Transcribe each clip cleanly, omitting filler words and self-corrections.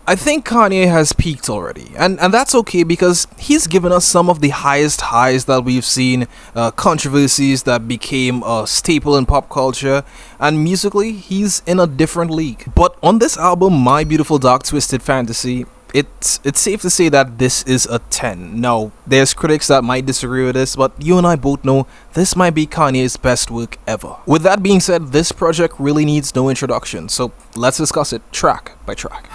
I think Kanye has peaked already, and that's okay because he's given us some of the highest highs that we've seen, controversies that became a staple in pop culture, and musically, he's in a different league. But on this album, My Beautiful Dark Twisted Fantasy, it's safe to say that this is a 10. Now, there's critics that might disagree with this, but you and I both know this might be Kanye's best work ever. With that being said, this project really needs no introduction, so let's discuss it track by track.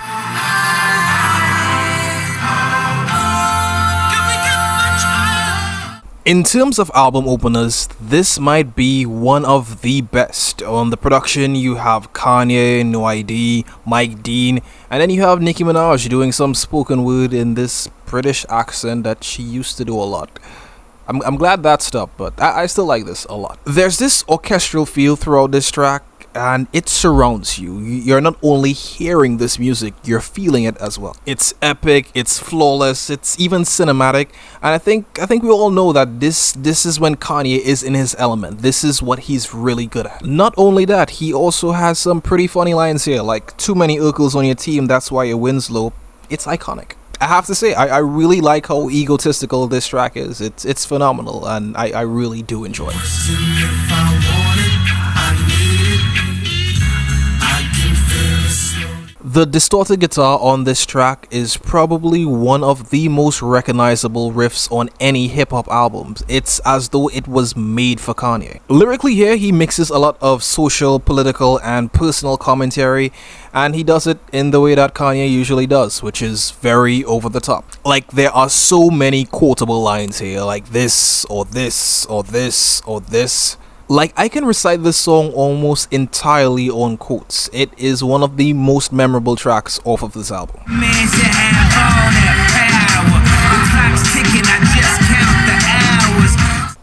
In terms of album openers, this might be one of the best. On the production, you have Kanye, No ID, Mike Dean, and then you have Nicki Minaj doing some spoken word in this British accent that she used to do a lot. I'm glad that stopped, but I still like this a lot. There's this orchestral feel throughout this track, and it surrounds you. You're not only hearing this music, you're feeling it as well. It's epic, it's flawless, it's even cinematic, and I think we all know that this is when Kanye is in his element. This is what he's really good at. Not only that, he also has some pretty funny lines here, like too many Urkels on your team, that's why your win's low. It's iconic. I have to say, I really like how egotistical this track is. It's phenomenal, and I really do enjoy it. The distorted guitar on this track is probably one of the most recognizable riffs on any hip-hop albums. It's as though it was made for Kanye. Lyrically here, he mixes a lot of social, political, and personal commentary, and he does it in the way that Kanye usually does, which is very over the top. Like, there are so many quotable lines here, like this, or this, or this, or this. Like, I can recite this song almost entirely on quotes. It is one of the most memorable tracks off of this album.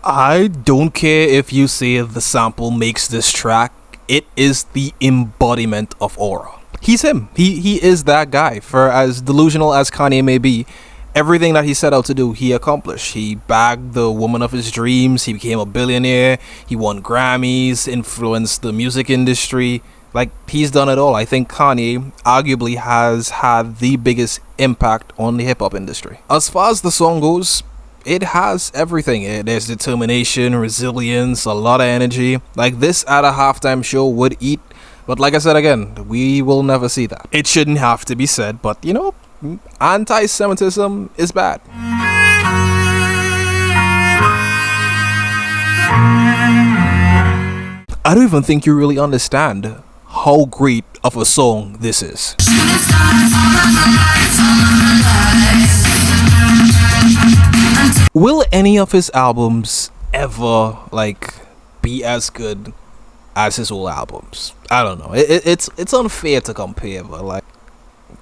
I don't care if you say the sample makes this track, it is the embodiment of aura. He's him. He is that guy. For as delusional as Kanye may be, everything that he set out to do, he accomplished. He bagged the woman of his dreams, he became a billionaire, he won Grammys, influenced the music industry. Like, he's done it all. I think Kanye arguably has had the biggest impact on the hip-hop industry. As far as the song goes, it has everything. There's determination, resilience, a lot of energy. Like, this at a halftime show would eat. But like I said again, we will never see that. It shouldn't have to be said, but you know, anti-Semitism is bad. I don't even think you really understand how great of a song this is. Will any of his albums ever be as good as his old albums? I don't know. It's unfair to compare, but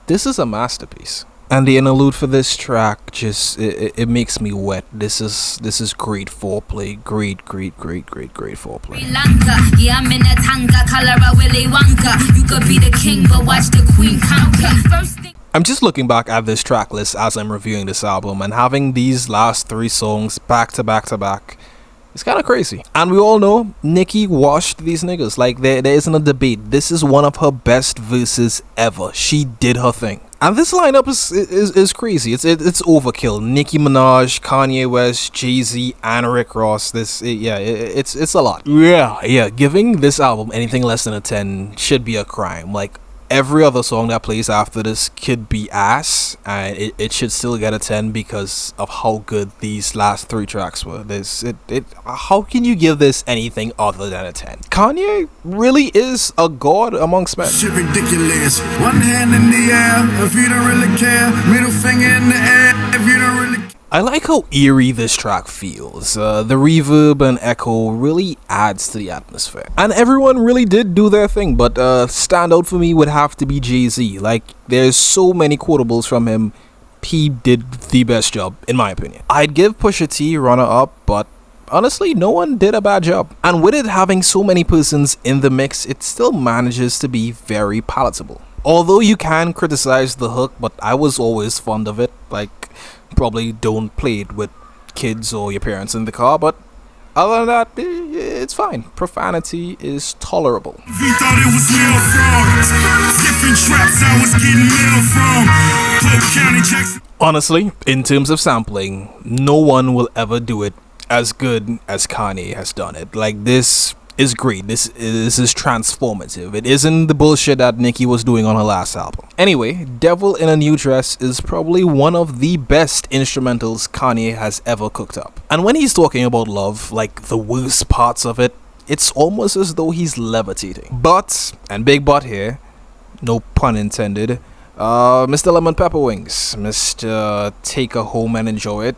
this is a masterpiece. And the interlude for this track just it makes me wet. This is great foreplay. Great foreplay. Yeah, I'm in a tanga, color a Willy Wonka. You could be the king, but watch the queen conquer. I'm just looking back at this track list as I'm reviewing this album, and having these last 3 songs back to back to back, it's kind of crazy. And we all know Nicki washed these niggas. Like, there isn't a debate. This is one of her best verses ever. She did her thing. And this lineup is crazy. It's overkill. Nicki Minaj, Kanye West, Jay-Z, and Rick Ross. It's a lot. Yeah. Giving this album anything less than a 10 should be a crime. Like, every other song that plays after this could be ass, and it should still get a 10 because of how good these last 3 tracks were. How can you give this anything other than a 10? Kanye really is a god amongst men. Shit ridiculous. One hand in the air if you don't really care. Middle finger in the air if you don't really care. I like how eerie this track feels. The reverb and echo really adds to the atmosphere. And everyone really did do their thing, but standout for me would have to be Jay-Z. Like, there's so many quotables from him. He did the best job, in my opinion. I'd give Pusha T runner-up, but honestly, no one did a bad job. And with it having so many persons in the mix, it still manages to be very palatable. Although you can criticize the hook, but I was always fond of it. Like, probably don't play it with kids or your parents in the car, but other than that, it's fine. Profanity is tolerable. He thought it was real fraud. different traps I was getting mail from. Polk County, Jackson. Honestly, in terms of sampling, no one will ever do it as good as Kanye has done it. Like, this is great. This is transformative. It isn't the bullshit that Nicki was doing on her last album. Anyway, Devil in a New Dress is probably one of the best instrumentals Kanye has ever cooked up. And when he's talking about love, like the worst parts of it, it's almost as though he's levitating. But, and big but here, no pun intended, Mr. Lemon Pepper Wings, Mr. Take Her Home and Enjoy It,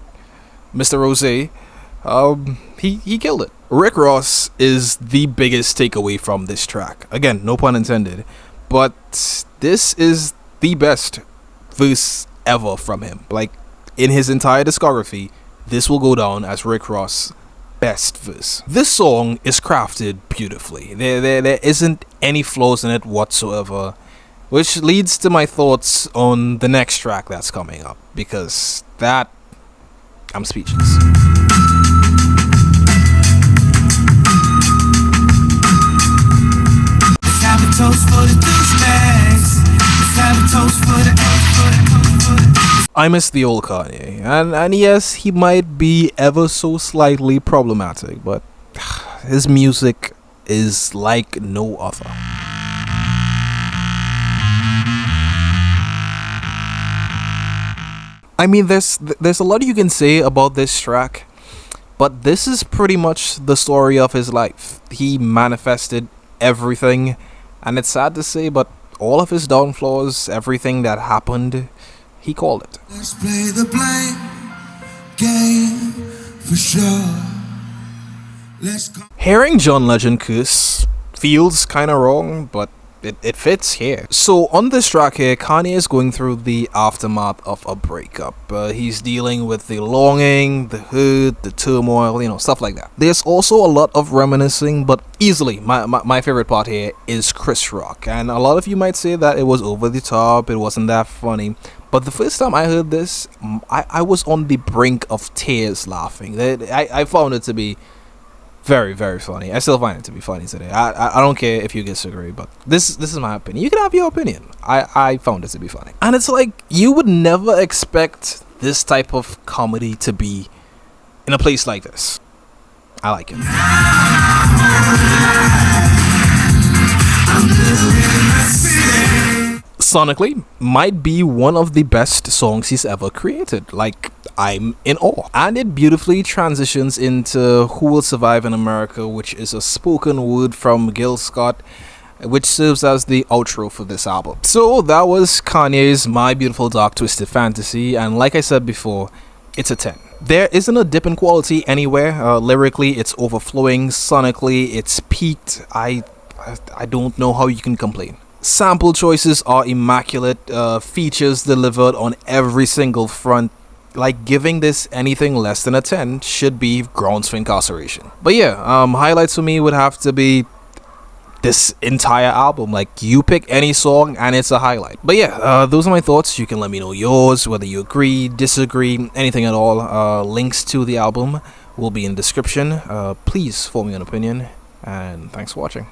Mr. Rose, he killed it. Rick Ross is the biggest takeaway from this track. Again, no pun intended. But this is the best verse ever from him. Like, in his entire discography, this will go down as Rick Ross' best verse. This song is crafted beautifully. There isn't any flaws in it whatsoever. Which leads to my thoughts on the next track that's coming up. Because that, I'm speechless. I miss the old Kanye, and yes, he might be ever so slightly problematic, but his music is like no other. I mean, there's a lot you can say about this track, but this is pretty much the story of his life. He manifested everything, and it's sad to say, but all of his downfalls, everything that happened, he called it. Let's play the blame game for sure. Let's go. Hearing John Legend curse feels kind of wrong, but it fits here. So on this track here, Kanye is going through the aftermath of a breakup. He's dealing with the longing, the hurt, the turmoil, stuff like that. There's also a lot of reminiscing, but easily my favorite part here is Chris Rock. And a lot of you might say that it was over the top, it wasn't that funny. But the first time I heard this, I was on the brink of tears laughing. I found it to be very, very funny. I still find it to be funny today. I don't care if you disagree, but this is my opinion. You can have your opinion. I found it to be funny. And it's like, you would never expect this type of comedy to be in a place like this. I like it. Sonically, might be one of the best songs he's ever created. Like, I'm in awe. And it beautifully transitions into Who Will Survive in America, which is a spoken word from Gil Scott, which serves as the outro for this album. So that was Kanye's My Beautiful Dark Twisted Fantasy, and like I said before, it's a 10. There isn't a dip in quality anywhere. Lyrically, it's overflowing. Sonically, it's peaked. I don't know how you can complain. Sample choices are immaculate, features delivered on every single front. Like, giving this anything less than a 10 should be grounds for incarceration. But yeah, highlights for me would have to be this entire album. Like, you pick any song and it's a highlight. But yeah, those are my thoughts. You can let me know yours, whether you agree, disagree, anything at all. Links to the album will be in the description. Please form me an opinion, and thanks for watching.